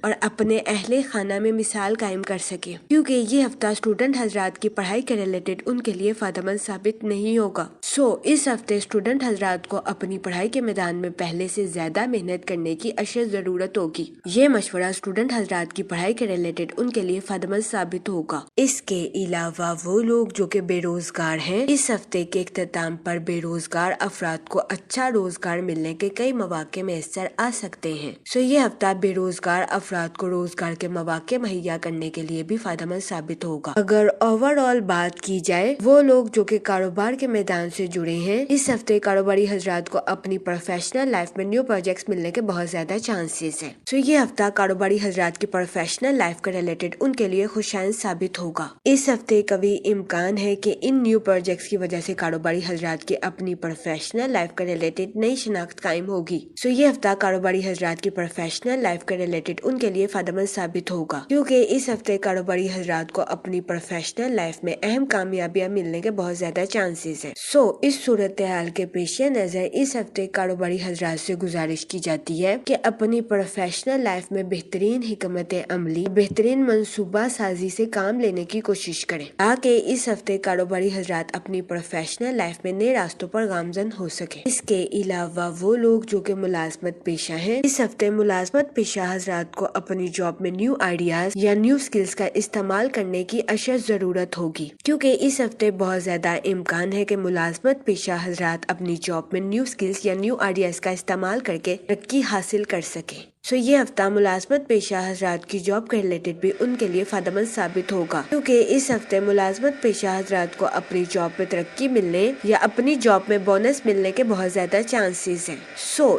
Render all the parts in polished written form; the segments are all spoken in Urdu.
اور اپنے اہل خانہ میں مثال قائم کر سکیں، کیونکہ یہ ہفتہ اسٹوڈنٹ حضرات کی پڑھائی کے ریلیٹڈ ان کے لیے فائدہ مند ثابت نہیں ہوگا۔ اس ہفتے اسٹوڈنٹ حضرات کو اپنی پڑھائی کے میدان میں پہلے سے زیادہ محنت کرنے کی اشد ضرورت ہوگی۔ یہ مشورہ اسٹوڈنٹ حضرات کی پڑھائی کے ریلیٹڈ ان کے لیے فائدہ مند ثابت ہوگا۔ اس کے علاوہ وہ لوگ جو کہ بے روزگار ہیں، اس ہفتے کے اختتام پر بے روزگار افراد کو اچھا روزگار ملنے کے کئی مواقع میسر آ سکتے ہیں۔ یہ ہفتہ بے روزگار افراد کو روزگار کے مواقع مہیا کرنے کے لیے بھی فائدہ مند ثابت ہوگا۔ اگر اوور آل بات کی جائے، وہ لوگ جو کہ کاروبار کے میدان سے جڑے ہیں، اس ہفتے کاروباری حضرات کو اپنی پروفیشنل لائف میں نیو پروجیکٹس ملنے کے بہت زیادہ چانسز ہیں۔ یہ ہفتہ کاروباری حضرات کی پروفیشنل لائف کے ریلیٹڈ ان کے لیے خوشائند ثابت ہوگا۔ اس ہفتے قوی امکان ہے کہ ان نیو پروجیکٹس کی وجہ سے کاروباری حضرات کی اپنی پروفیشنل لائف کے ریلیٹڈ نئی شناخت قائم ہوگی۔ یہ ہفتہ کاروباری حضرات کی پروفیشنل لائف کے ریلیٹڈ ان کے لیے فائدہ مند ثابت ہوگا، کیونکہ اس ہفتے کاروباری حضرات کو اپنی پروفیشنل لائف میں اہم کامیابیاں ملنے کے بہت زیادہ چانسز ہیں۔ اس صورتحال کے پیش نظر اس ہفتے کاروباری حضرات سے گزارش کی جاتی ہے کہ اپنی پروفیشنل لائف میں بہترین حکمت عملی، بہترین منصوبہ سازی سے کام لینے کی کوشش کریں، تاکہ اس ہفتے کاروباری حضرات اپنی پروفیشنل لائف میں نئے راستوں پر گامزن ہو سکیں۔ اس کے علاوہ وہ لوگ جو کہ ملازمت پیشہ ہیں، اس ہفتے ملازمت پیشہ حضرات کو اپنی جاب میں نیو آئیڈیاز یا نیو سکلز کا استعمال کرنے کی اشد ضرورت ہوگی، کیونکہ اس ہفتے بہت زیادہ امکان ہے کہ ملازمت پیشہ حضرات اپنی جاب میں نیو سکلز یا نیو آئیڈیاز کا استعمال کر کے ترقی حاصل کر سکیں۔ یہ ہفتہ ملازمت پیشہ حضرات کی جاب کے ریلیٹڈ بھی ان کے لیے فائدہ مند ثابت ہوگا، کیونکہ اس ہفتے ملازمت پیشہ حضرات کو اپنی جاب میں ترقی ملنے یا اپنی جاب میں بونس ملنے کے بہت زیادہ چانسز ہیں۔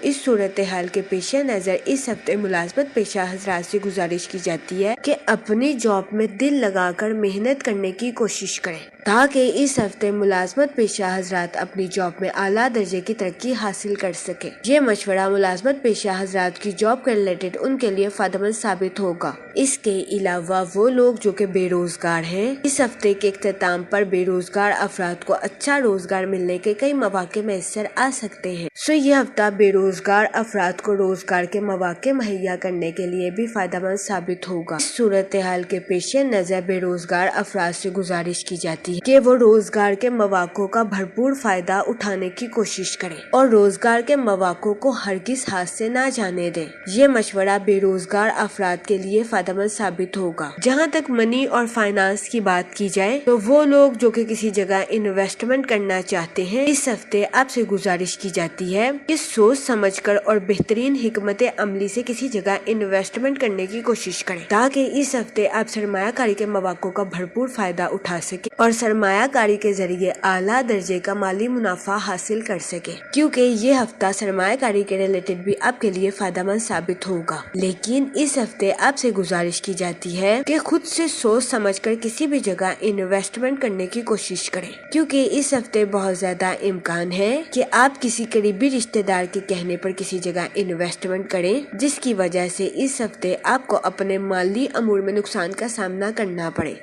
اس صورتحال کے پیش نظر اس ہفتے ملازمت پیشہ حضرات سے گزارش کی جاتی ہے کہ اپنی جاب میں دل لگا کر محنت کرنے کی کوشش کریں، تاکہ اس ہفتے ملازمت پیشہ حضرات اپنی جاب میں اعلیٰ درجے کی ترقی حاصل کر سکیں۔ یہ مشورہ ملازمت پیشہ حضرات کی جاب کے ریلیٹڈ ان کے لیے فائدہ مند ثابت ہوگا۔ اس کے علاوہ وہ لوگ جو کہ بے روزگار ہیں، اس ہفتے کے اختتام پر بے روزگار افراد کو اچھا روزگار ملنے کے کئی مواقع میسر آ سکتے ہیں۔ یہ ہفتہ بے روزگار افراد کو روزگار کے مواقع مہیا کرنے کے لیے بھی فائدہ مند ثابت ہوگا۔ اس صورتحال کے پیش نظر بے روزگار افراد سے گزارش کی جاتی ہے کہ وہ روزگار کے مواقع کا بھرپور فائدہ اٹھانے کی کوشش کریں اور روزگار کے مواقع کو ہرگز ہاتھ سے نہ جانے دیں۔ یہ مشورہ بے روزگار افراد کے لیے فائدہ مند ثابت ہوگا۔ جہاں تک منی اور فائنانس کی بات کی جائے، تو وہ لوگ جو کہ کسی جگہ انویسٹمنٹ کرنا چاہتے ہیں، اس ہفتے آپ سے گزارش کی جاتی ہے کہ سوچ سمجھ کر اور بہترین حکمت عملی سے کسی جگہ انویسٹمنٹ کرنے کی کوشش کریں، تاکہ اس ہفتے آپ سرمایہ کاری کے مواقع کا بھرپور فائدہ اٹھا سکیں اور سرمایہ کاری کے ذریعے اعلیٰ درجے کا مالی منافع حاصل کر سکیں، کیونکہ یہ ہفتہ سرمایہ کاری کے ریلیٹڈ بھی آپ کے لیے فائدہ مند ثابت ہوگا۔ لیکن اس ہفتے آپ سے گزارش کی جاتی ہے کہ خود سے سوچ سمجھ کر کسی بھی جگہ انویسٹمنٹ کرنے کی کوشش کریں، کیونکہ اس ہفتے بہت زیادہ امکان ہے کہ آپ کسی قریبی رشتہ دار کے کہنے پر کسی جگہ انویسٹمنٹ کریں، جس کی وجہ سے اس ہفتے آپ کو اپنے مالی امور میں نقصان کا سامنا کرنا پڑے۔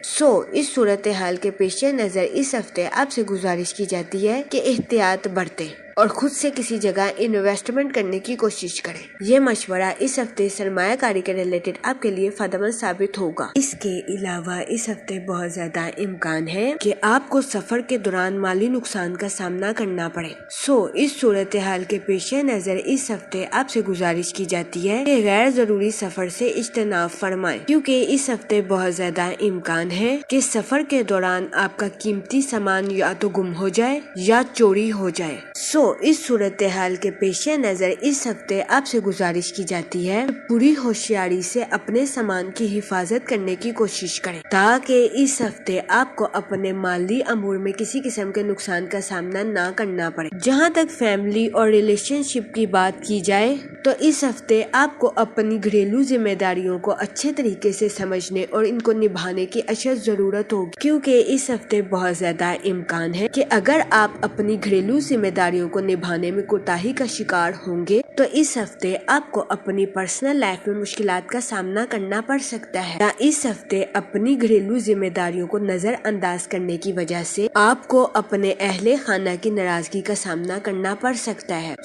اس صورتحال کے پیش نظر اس ہفتے آپ سے گزارش کی جاتی ہے کہ احتیاط برتیں اور خود سے کسی جگہ انویسٹمنٹ کرنے کی کوشش کریں۔ یہ مشورہ اس ہفتے سرمایہ کاری کے ریلیٹڈ آپ کے لیے فائدہ مند ثابت ہوگا۔ اس کے علاوہ اس ہفتے بہت زیادہ امکان ہے کہ آپ کو سفر کے دوران مالی نقصان کا سامنا کرنا پڑے۔ اس صورتحال کے پیش نظر اس ہفتے آپ سے گزارش کی جاتی ہے کہ غیر ضروری سفر سے اجتناب فرمائیں، کیونکہ اس ہفتے بہت زیادہ امکان ہے کہ سفر کے دوران آپ کا قیمتی سامان یا تو گم ہو جائے یا چوری ہو جائے۔ اس صورتحال کے پیش نظر اس ہفتے آپ سے گزارش کی جاتی ہے پوری ہوشیاری سے اپنے سامان کی حفاظت کرنے کی کوشش کریں، تاکہ اس ہفتے آپ کو اپنے مالی امور میں کسی قسم کے نقصان کا سامنا نہ کرنا پڑے۔ جہاں تک فیملی اور ریلیشن شپ کی بات کی جائے، تو اس ہفتے آپ کو اپنی گھریلو ذمہ داریوں کو اچھے طریقے سے سمجھنے اور ان کو نبھانے کی اشد ضرورت ہوگی، کیونکہ اس ہفتے بہت زیادہ امکان ہے کہ اگر آپ اپنی گھریلو ذمہ داریوں کو نبھانے میں کوتاہی کا شکار ہوں گے تو اس ہفتے آپ کو اپنی پرسنل لائف میں مشکلات کا سامنا کرنا پڑ سکتا ہے، یا اس ہفتے اپنی گھریلو ذمہ داریوں کو نظر انداز کرنے کی وجہ سے آپ کو اپنے اہل خانہ کی ناراضگی کا سامنا کرنا پڑ سکتا ہے۔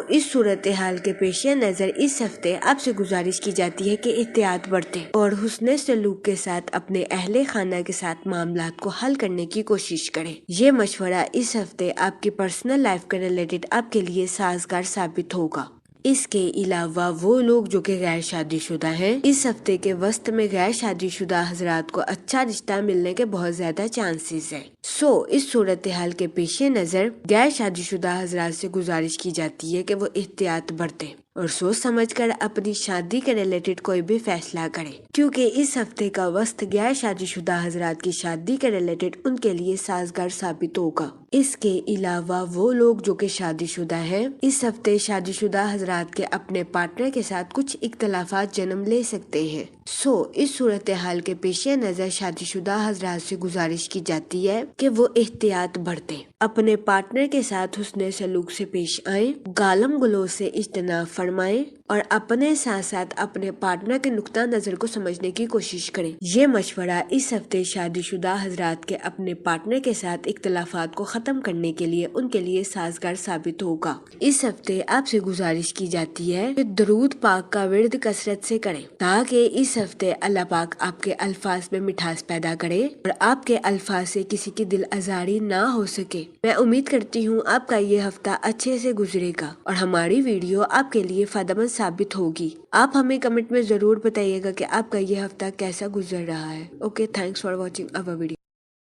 اس صورتحال کے پیش نظر اس ہفتے آپ سے گزارش کی جاتی ہے کہ احتیاط برتیں اور حسن سلوک کے ساتھ اپنے اہل خانہ کے ساتھ معاملات کو حل کرنے کی کوشش کریں۔ یہ مشورہ اس ہفتے آپ کی پرسنل لائف کے ریلیٹڈ آپ کے لیے سازگار ثابت ہوگا۔ اس کے علاوہ وہ لوگ جو کہ غیر شادی شدہ ہیں، اس ہفتے کے وسط میں غیر شادی شدہ حضرات کو اچھا رشتہ ملنے کے بہت زیادہ چانسز ہیں۔ اس صورتحال کے پیش نظر غیر شادی شدہ حضرات سے گزارش کی جاتی ہے کہ وہ احتیاط برتیں اور سوچ سمجھ کر اپنی شادی کے ریلیٹڈ کوئی بھی فیصلہ کریں، کیونکہ اس ہفتے کا وقت غیر شادی شدہ حضرات کی شادی کے ریلیٹڈ ان کے لیے سازگار ثابت ہوگا۔ اس کے علاوہ وہ لوگ جو کہ شادی شدہ ہیں، اس ہفتے شادی شدہ حضرات کے اپنے پارٹنر کے ساتھ کچھ اختلافات جنم لے سکتے ہیں۔ اس صورتحال کے پیش نظر شادی شدہ حضرات سے گزارش کی جاتی ہے کہ وہ احتیاط برتیں، اپنے پارٹنر کے ساتھ حسن سلوک سے پیش آئیں، گالم گلوچ سے اجتناب فرمائیں اور اپنے ساتھ ساتھ اپنے پارٹنر کے نقطہ نظر کو سمجھنے کی کوشش کریں۔ یہ مشورہ اس ہفتے شادی شدہ حضرات کے اپنے پارٹنر کے ساتھ اختلافات کو ختم کرنے کے لیے ان کے لیے سازگار ثابت ہوگا۔ اس ہفتے آپ سے گزارش کی جاتی ہے کہ درود پاک کا ورد کثرت سے کریں تاکہ اس ہفتے اللہ پاک آپ کے الفاظ میں مٹھاس پیدا کرے اور آپ کے الفاظ سے کسی کی دل آزاری نہ ہو سکے۔ میں امید کرتی ہوں آپ کا یہ ہفتہ اچھے سے گزرے گا اور ہماری ویڈیو آپ کے لیے فائدہ مند ثابت ہوگی۔ آپ ہمیں کمنٹ میں ضرور بتائیے گا کہ آپ کا یہ ہفتہ کیسا گزر رہا ہے۔ Okay, thanks for watching our video.